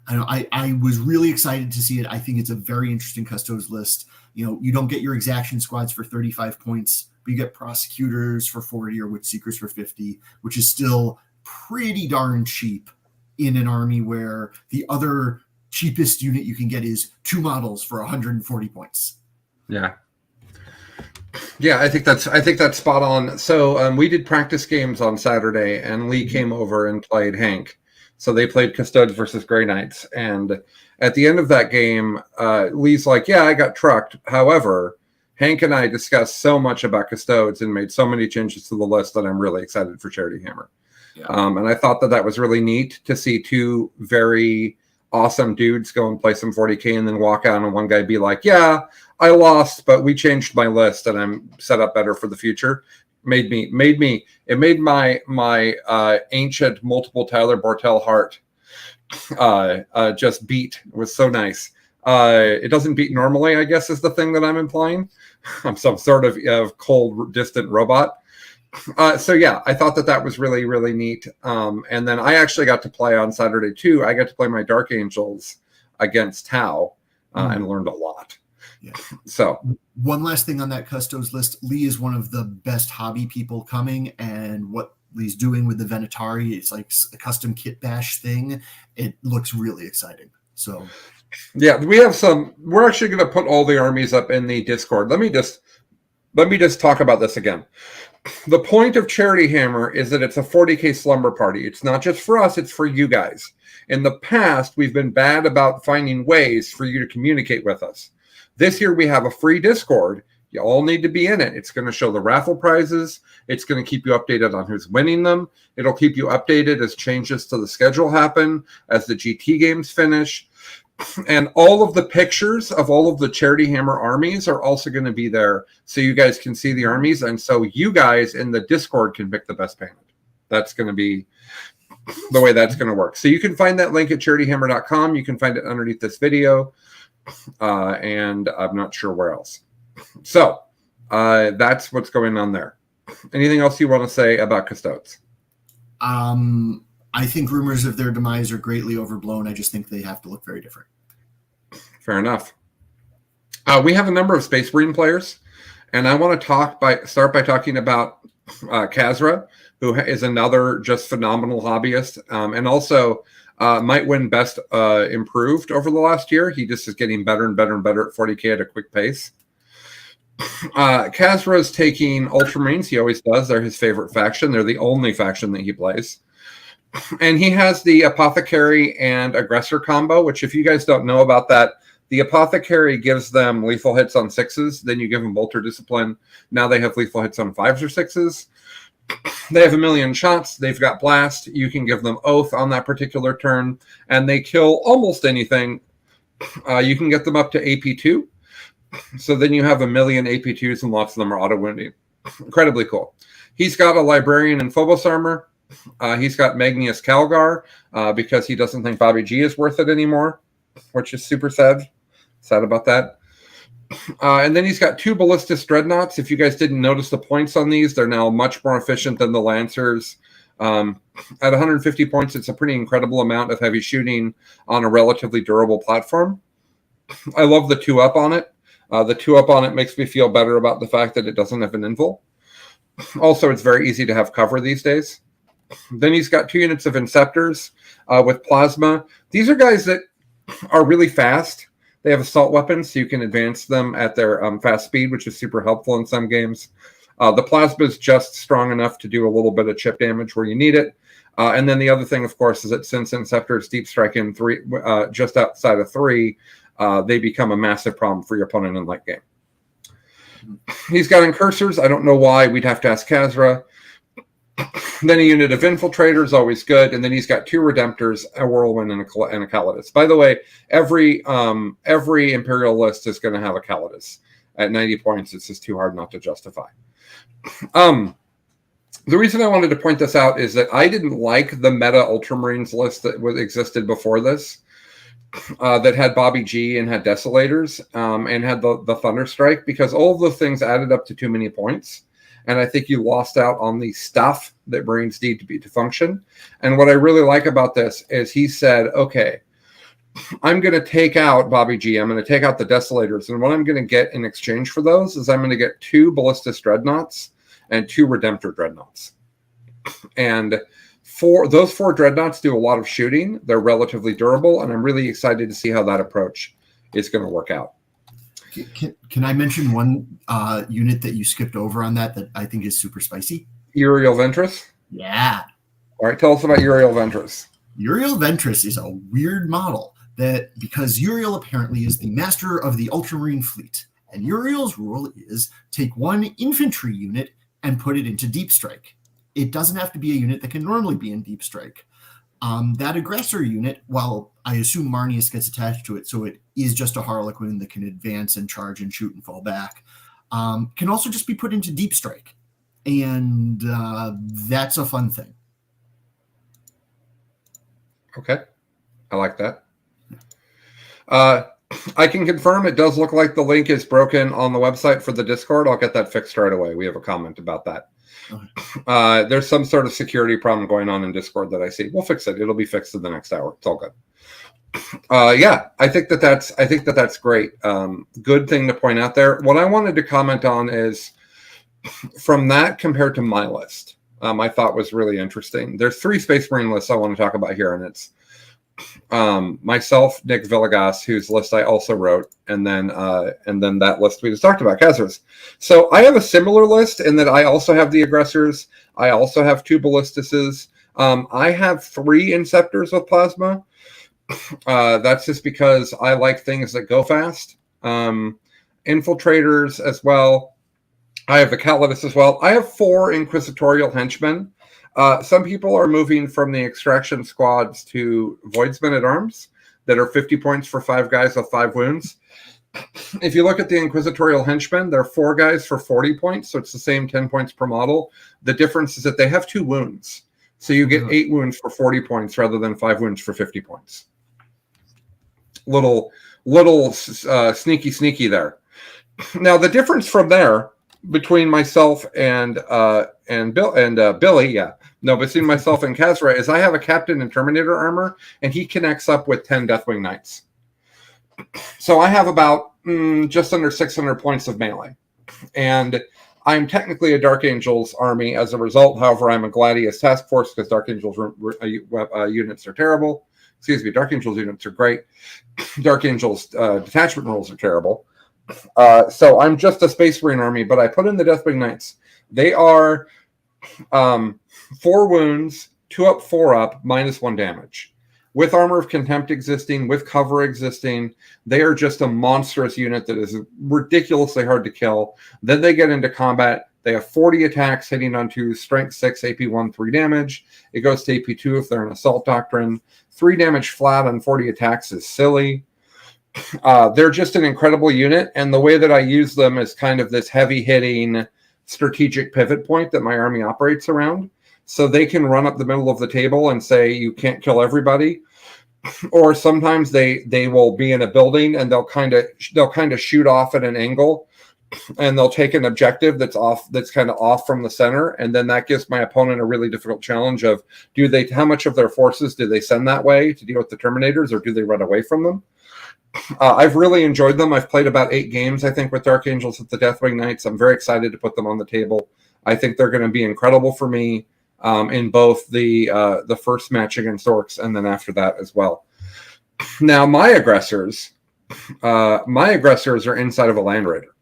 I was really excited to see it. I think it's a very interesting custodes list. You don't get your exaction squads for 35 points, but you get prosecutors for 40 or witch seekers for 50, which is still pretty darn cheap in an army where the other cheapest unit you can get is 2 models for 140 points.
Yeah, I think that's spot on. So we did practice games on Saturday, and Lee came over and played Hank. So they played Custodes versus Grey Knights, and at the end of that game, Lee's like, "Yeah, I got trucked. However, Hank and I discussed so much about Custodes and made so many changes to the list that I'm really excited for Charity Hammer." Yeah. And I thought that was really neat to see 2 very awesome dudes go and play some 40K and then walk out and one guy be like, "Yeah, I lost, but we changed my list and I'm set up better for the future." It made my ancient multiple Tyler Bartel heart just beat. It was so nice. It doesn't beat normally, I guess, is the thing that I'm implying. I'm some sort of cold, distant robot. So yeah, I thought that was really, really neat. And then I actually got to play on Saturday too. I got to play my Dark Angels against Tau and learned a lot.
Yeah.
So
one last thing on that Custodes list, Lee is one of the best hobby people coming, and what Lee's doing with the Venatari, it's like a custom kit bash thing. It looks really exciting. So
yeah, we're actually going to put all the armies up in the Discord. Let me just talk about this again. The point of Charity Hammer is that it's a 40K slumber party. It's not just for us, it's for you guys. In the past, we've been bad about finding ways for you to communicate with us. This year, we have a free Discord. You all need to be in it. It's going to show the raffle prizes. It's going to keep you updated on who's winning them. It'll keep you updated as changes to the schedule happen, as the GT games finish. And all of the pictures of all of the Charity Hammer armies are also going to be there so you guys can see the armies. And so you guys in the Discord can pick the best payment. That's going to be the way that's going to work. So you can find that link at charityhammer.com. You can find it underneath this video. And I'm not sure where else. So that's what's going on there. Anything else you want to say about Custodes?
I think rumors of their demise are greatly overblown. I just think they have to look very different.
Fair enough. We have a number of Space Marine players, and I want to start by talking about Kazra, who is another just phenomenal hobbyist, and also might win Best Improved over the last year. He just is getting better and better and better at 40K at a quick pace. Kazra is taking Ultramarines. He always does. They're his favorite faction. They're the only faction that he plays. And he has the Apothecary and Aggressor combo, which if you guys don't know about that, the Apothecary gives them lethal hits on 6s. Then you give them Bolter Discipline. Now they have lethal hits on 5s or 6s. They have a million shots. They've got Blast. You can give them Oath on that particular turn. And they kill almost anything. You can get them up to AP2. So then you have a million AP2s and lots of them are auto-wounding. Incredibly cool. He's got a Librarian and Phobos armor. He's got Magnius Calgar because he doesn't think Bobby G is worth it anymore, which is super sad. Sad about that. And then he's got 2 Ballistus Dreadnoughts. If you guys didn't notice the points on these, they're now much more efficient than the Lancers. At 150 points, it's a pretty incredible amount of heavy shooting on a relatively durable platform. I love the 2-up on it. The 2-up on it makes me feel better about the fact that it doesn't have an invul. Also, it's very easy to have cover these days. Then he's got 2 units of Inceptors with Plasma. These are guys that are really fast. They have assault weapons, so you can advance them at their fast speed, which is super helpful in some games. The Plasma is just strong enough to do a little bit of chip damage where you need it. And then the other thing, of course, is that since Inceptors deep strike in 3, just outside of 3, they become a massive problem for your opponent in late game. He's got Incursors. I don't know why. We'd have to ask Khazra. Then a unit of Infiltrators, always good. And then he's got 2 Redemptors, a Whirlwind, and a Calidus. By the way, every Imperial list is going to have a Calidus. At 90 points, it's just too hard not to justify. The reason I wanted to point this out is that I didn't like the meta Ultramarines list that existed before this. That had Bobby G and had Desolators and had the Thunderstrike, because all of those things added up to too many points. And I think you lost out on the stuff that Marines need to function. And what I really like about this is he said, okay, I'm going to take out Bobby G. I'm going to take out the Desolators. And what I'm going to get in exchange for those is I'm going to get 2 Ballistus Dreadnoughts and 2 Redemptor Dreadnoughts. And those 4 Dreadnoughts do a lot of shooting. They're relatively durable, and I'm really excited to see how that approach is going to work out.
Can I mention one unit that you skipped over on that I think is super spicy?
Uriel Ventress?
Yeah.
All right, tell us about Uriel Ventress.
Uriel Ventress is a weird model because Uriel apparently is the master of the Ultramarine fleet. And Uriel's rule is take 1 infantry unit and put it into Deep Strike. It doesn't have to be a unit that can normally be in Deep Strike. That aggressor unit, while I assume Marneus gets attached to it, so it is just a Harlequin that can advance and charge and shoot and fall back, can also just be put into Deep Strike. And that's a fun thing.
Okay. I like that. I can confirm it does look like the link is broken on the website for the Discord. I'll get that fixed right away. We have a comment about that. Okay. There's some sort of security problem going on in Discord that I see. We'll fix it. It'll be fixed in the next hour. It's all good. Yeah, I think that's great. Good thing to point out there. What I wanted to comment on is from that compared to my list, I thought was really interesting. There's 3 Space Marine lists I want to talk about here, and it's myself, Nick Villegas, whose list I also wrote, and then that list we just talked about, Khazra's. So I have a similar list in that I also have the aggressors. I also have 2 ballistuses. I have 3 Inceptors with Plasma. That's just because I like things that go fast. Infiltrators as well. I have the Calidus as well. I have 4 Inquisitorial Henchmen. Some people are moving from the extraction squads to Voidsmen at Arms that are 50 points for 5 guys with 5 wounds. If you look at the Inquisitorial Henchmen, they're 4 guys for 40 points, so it's the same 10 points per model. The difference is that they have 2 wounds. So you get 8 wounds for 40 points rather than 5 wounds for 50 points. Little sneaky there. Now, the difference from there between myself and Billy, between myself and Khazra is I have a Captain and Terminator armor, and he connects up with 10 Deathwing Knights. So I have about just under 600 points of melee, and I'm technically a Dark Angels army as a result. However, I'm a Gladius task force because Dark Angels units are terrible. Excuse me, Dark Angels units are great. Dark Angels detachment rules are terrible. So I'm just a Space Marine army, but I put in the Deathwing Knights. They are 4 wounds, 2 up, 4 up, -1 damage. With Armor of Contempt existing, with cover existing, they are just a monstrous unit that is ridiculously hard to kill. Then they get into combat. They have 40 attacks hitting onto Strength 6, AP 1, 3 damage. It goes to AP 2 if they're an Assault Doctrine. 3 damage flat on 40 attacks is silly. They're just an incredible unit, and the way that I use them is kind of this heavy-hitting strategic pivot point that my army operates around. So they can run up the middle of the table and say, you can't kill everybody. Or sometimes they will be in a building and they'll kind of shoot off at an angle, and they'll take an objective that's kind of off from the center, and then that gives my opponent a really difficult challenge of how much of their forces do they send that way to deal with the Terminators, or do they run away from them? I've really enjoyed them. I've played about 8 games, I think, with Dark Angels with the Deathwing Knights. I'm very excited to put them on the table. I think they're going to be incredible for me in both the first match against Orcs and then after that as well. Now, my aggressors are inside of a Land Raider.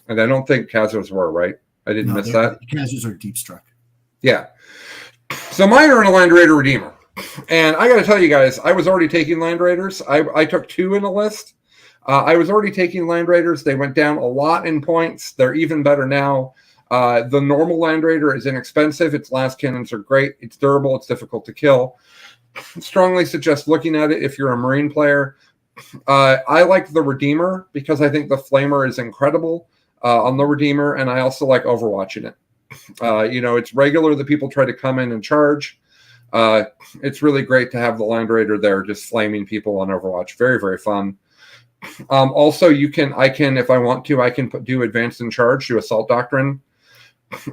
And I don't think Khazars were, right? I didn't miss that.
Khazars are deep struck.
Yeah. So mine are in a Land Raider Redeemer. And I got to tell you guys, I was already taking Land Raiders. I took 2 in a list. I was already taking Land Raiders. They went down a lot in points. They're even better now. The normal Land Raider is inexpensive. Its last cannons are great. It's durable. It's difficult to kill. Strongly suggest looking at it if you're a Marine player. I like the Redeemer because I think the Flamer is incredible on the Redeemer, and I also like overwatching it. It's regular that people try to come in and charge. It's really great to have the Land Raider there just flaming people on Overwatch. Very, very fun. Also, I can, if I want to, I can do Advanced in Charge, do Assault Doctrine.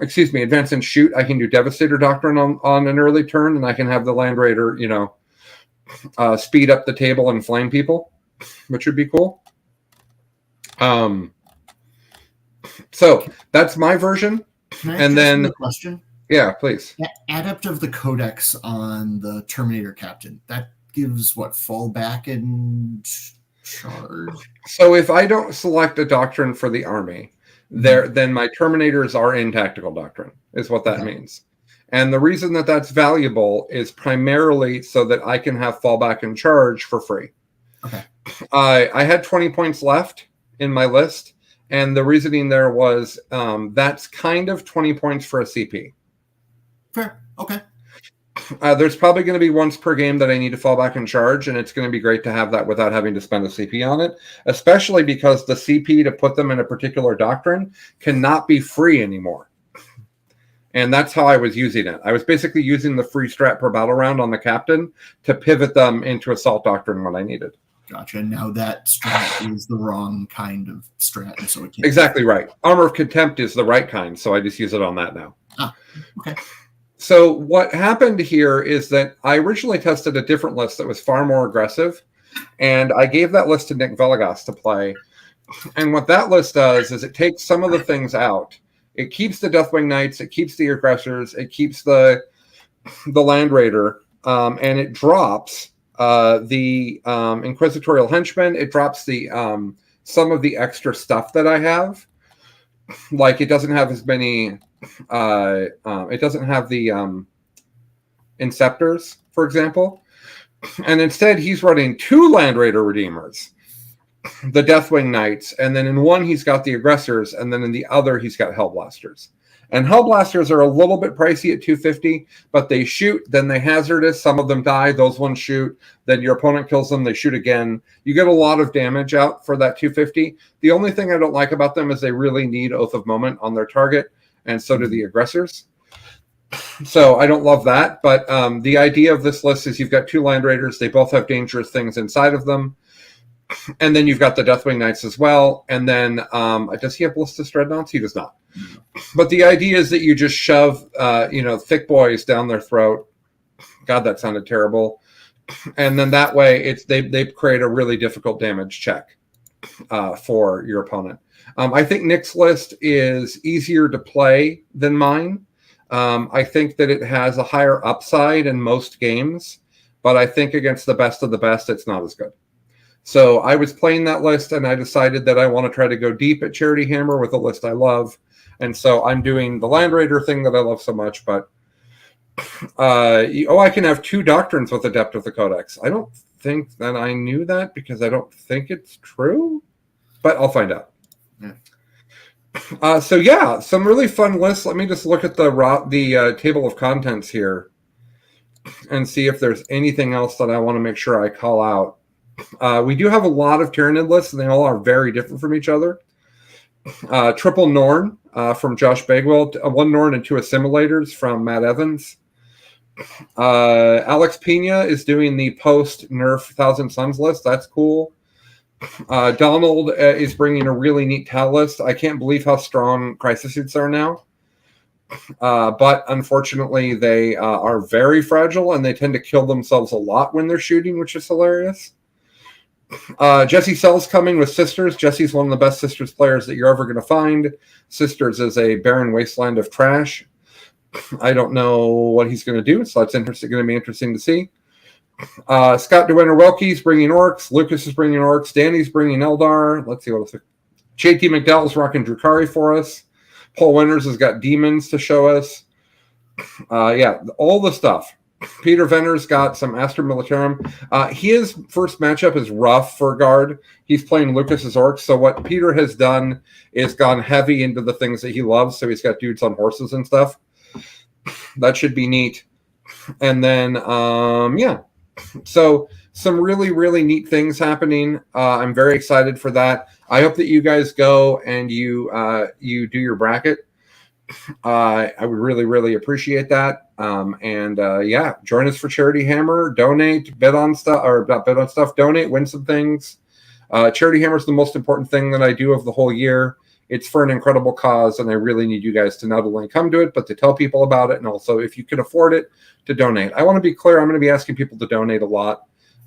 Excuse me, Advanced in Shoot. I can do Devastator Doctrine on an early turn, and I can have the Land Raider, speed up the table and flame people, which would be cool. So that's my version.
Can I
and then
a question?
Yeah, please.
Adept of the Codex on the Terminator Captain. That gives what, fallback and charge?
So if I don't select a doctrine for the army, then my Terminators are in tactical doctrine, is what that means. And the reason that that's valuable is primarily so that I can have fallback and charge for free.
Okay.
I had 20 points left in my list, and the reasoning there was that's kind of 20 points for a CP.
Fair. Okay.
There's probably going to be once per game that I need to fall back and charge, and it's going to be great to have that without having to spend a CP on it, especially because the CP to put them in a particular doctrine cannot be free anymore. And that's how I was using it. I was basically using the free strat per battle round on the captain to pivot them into Assault Doctrine when I needed.
Gotcha. Now that strat is the wrong kind of strat, and so it can't.
Exactly right. Armor of Contempt is the right kind, so I just use it on that now.
Okay.
So what happened here is that I originally tested a different list that was far more aggressive, and I gave that list to Nick Velagas to play. And what that list does is it takes some of the things out. It keeps the Deathwing Knights, it keeps the aggressors, it keeps the Land Raider, and it drops the Inquisitorial Henchmen. It drops the some of the extra stuff that I have. Like, it doesn't have as many... it doesn't have the Inceptors, for example. And instead, he's running 2 Land Raider Redeemers, the Deathwing Knights, and then in one, he's got the Aggressors, and then in the other, he's got Hellblasters. And Hellblasters are a little bit pricey at $250, but they shoot, then they hazardous. Some of them die. Those ones shoot. Then your opponent kills them. They shoot again. You get a lot of damage out for that $250. The only thing I don't like about them is they really need Oath of Moment on their target, and so do the Aggressors. So I don't love that, but the idea of this list is you've got 2 Land Raiders. They both have dangerous things inside of them. And then you've got the Deathwing Knights as well. And then, does he have Ballistus Dreadnoughts? He does not. But the idea is that you just shove, thick boys down their throat. God, that sounded terrible. And then that way, they create a really difficult damage check for your opponent. I think Nick's list is easier to play than mine. I think that it has a higher upside in most games, but I think against the best of the best, it's not as good. So I was playing that list, and I decided that I want to try to go deep at Charity Hammer with a list I love. And so I'm doing the Land Raider thing that I love so much, but I can have 2 doctrines with Adept of the Codex. I don't think that I knew that because I don't think it's true, but I'll find out. Yeah. Some really fun lists. Let me just look at the table of contents here and see if there's anything else that I want to make sure I call out. We do have a lot of Tyranid lists, and they all are very different from each other. Triple Norn from Josh Bagwell, 1 Norn and 2 Assimilators from Matt Evans. Alex Pena is doing the post-nerf Thousand Suns list. That's cool. Donald is bringing a really neat Tau list. I can't believe how strong Crisis Suits are now. But unfortunately, they are very fragile, and they tend to kill themselves a lot when they're shooting, which is hilarious. Jesse Sell's coming with Sisters. Jesse's one of the best Sisters players that you're ever going to find. Sisters is a barren wasteland of trash. I don't know what he's going to do, so it's going to be interesting to see. Scott DeWinter-Wilkie's bringing Orcs. Lucas is bringing Orcs. Danny's bringing Eldar. Let's see what else. JT McDowell's rocking Drukhari for us. Paul Winters has got Demons to show us. Yeah, all the stuff. Peter Venner's got some Astra Militarum. His first matchup is rough for guard. He's playing Lucas's Orcs. So what Peter has done is gone heavy into the things that he loves. So he's got dudes on horses and stuff. That should be neat. And then, yeah. So some really, really neat things happening. I'm very excited for that. I hope that you guys go and you do your bracket. I would really, really appreciate that. Yeah, join us for Charity Hammer. Donate, bet on stuff, or not bet on stuff. Donate, win some things. Charity Hammer is the most important thing that I do of the whole year. It's for an incredible cause, and I really need you guys to not only come to it, but to tell people about it, and also, if you can afford it, to donate. I want to be clear. I'm going to be asking people to donate a lot.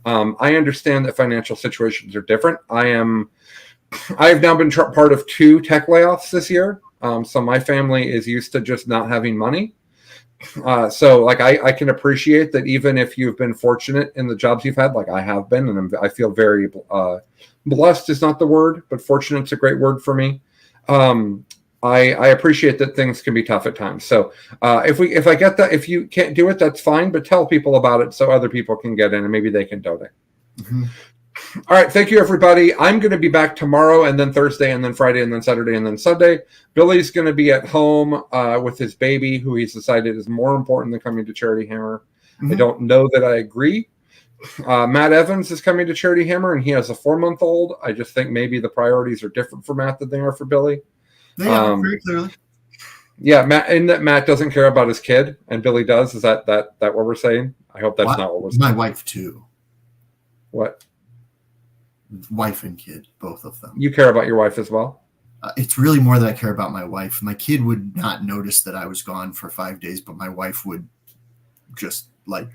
I understand that financial situations are different. I have now been part of 2 tech layoffs this year. So my family is used to just not having money. So like I can appreciate that even if you've been fortunate in the jobs you've had, like I have been, and I feel very blessed is not the word, but fortunate's a great word for me. I appreciate that things can be tough at times. So if I get that, if you can't do it, that's fine, but tell people about it so other people can get in and maybe they can donate. Mm-hmm. All right. Thank you, everybody. I'm going to be back tomorrow and then Thursday and then Friday and then Saturday and then Sunday. Billy's going to be at home with his baby, who he's decided is more important than coming to Charity Hammer. Mm-hmm. I don't know that I agree. Matt Evans is coming to Charity Hammer, and he has a 4-month-old. I just think maybe the priorities are different for Matt than they are for Billy.
Yeah, very clearly.
Yeah, Matt doesn't care about his kid, and Billy does. Is that what we're saying? I hope that's not what we're saying.
My wife too.
What?
Wife and kid, both of them.
You care about your wife as well?
It's really more that I care about my wife. My kid would not notice that I was gone for 5 days, but my wife would just like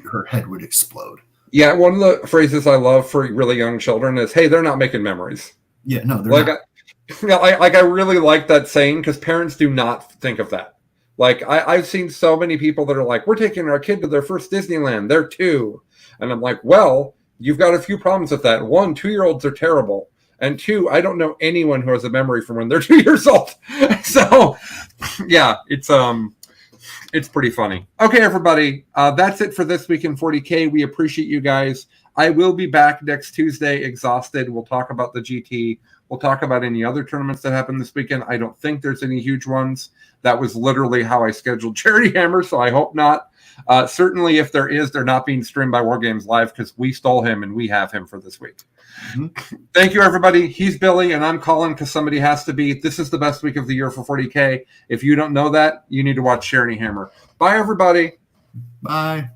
her head would explode.
Yeah, one of the phrases I love for really young children is, "Hey, they're not making memories."
Yeah, no, they're not.
I really like that saying because parents do not think of that. Like I've seen so many people that are like, "We're taking our kid to their first Disneyland. They're 2," and I'm like, "Well, you've got a few problems with that. 1, 2-year-olds are terrible. And 2, I don't know anyone who has a memory from when they're 2 years old." So yeah, it's pretty funny. Okay, everybody. That's it for this week in 40K. We appreciate you guys. I will be back next Tuesday exhausted. We'll talk about the GT. We'll talk about any other tournaments that happened this weekend. I don't think there's any huge ones. That was literally how I scheduled Charity Hammer, so I hope not. Certainly, if there is, they're not being streamed by War Games Live because we stole him and we have him for this week. Mm-hmm. Thank you, everybody. He's Billy, and I'm Colin because somebody has to be. This is the best week of the year for 40K. If you don't know that, you need to watch Charity Hammer. Bye, everybody.
Bye.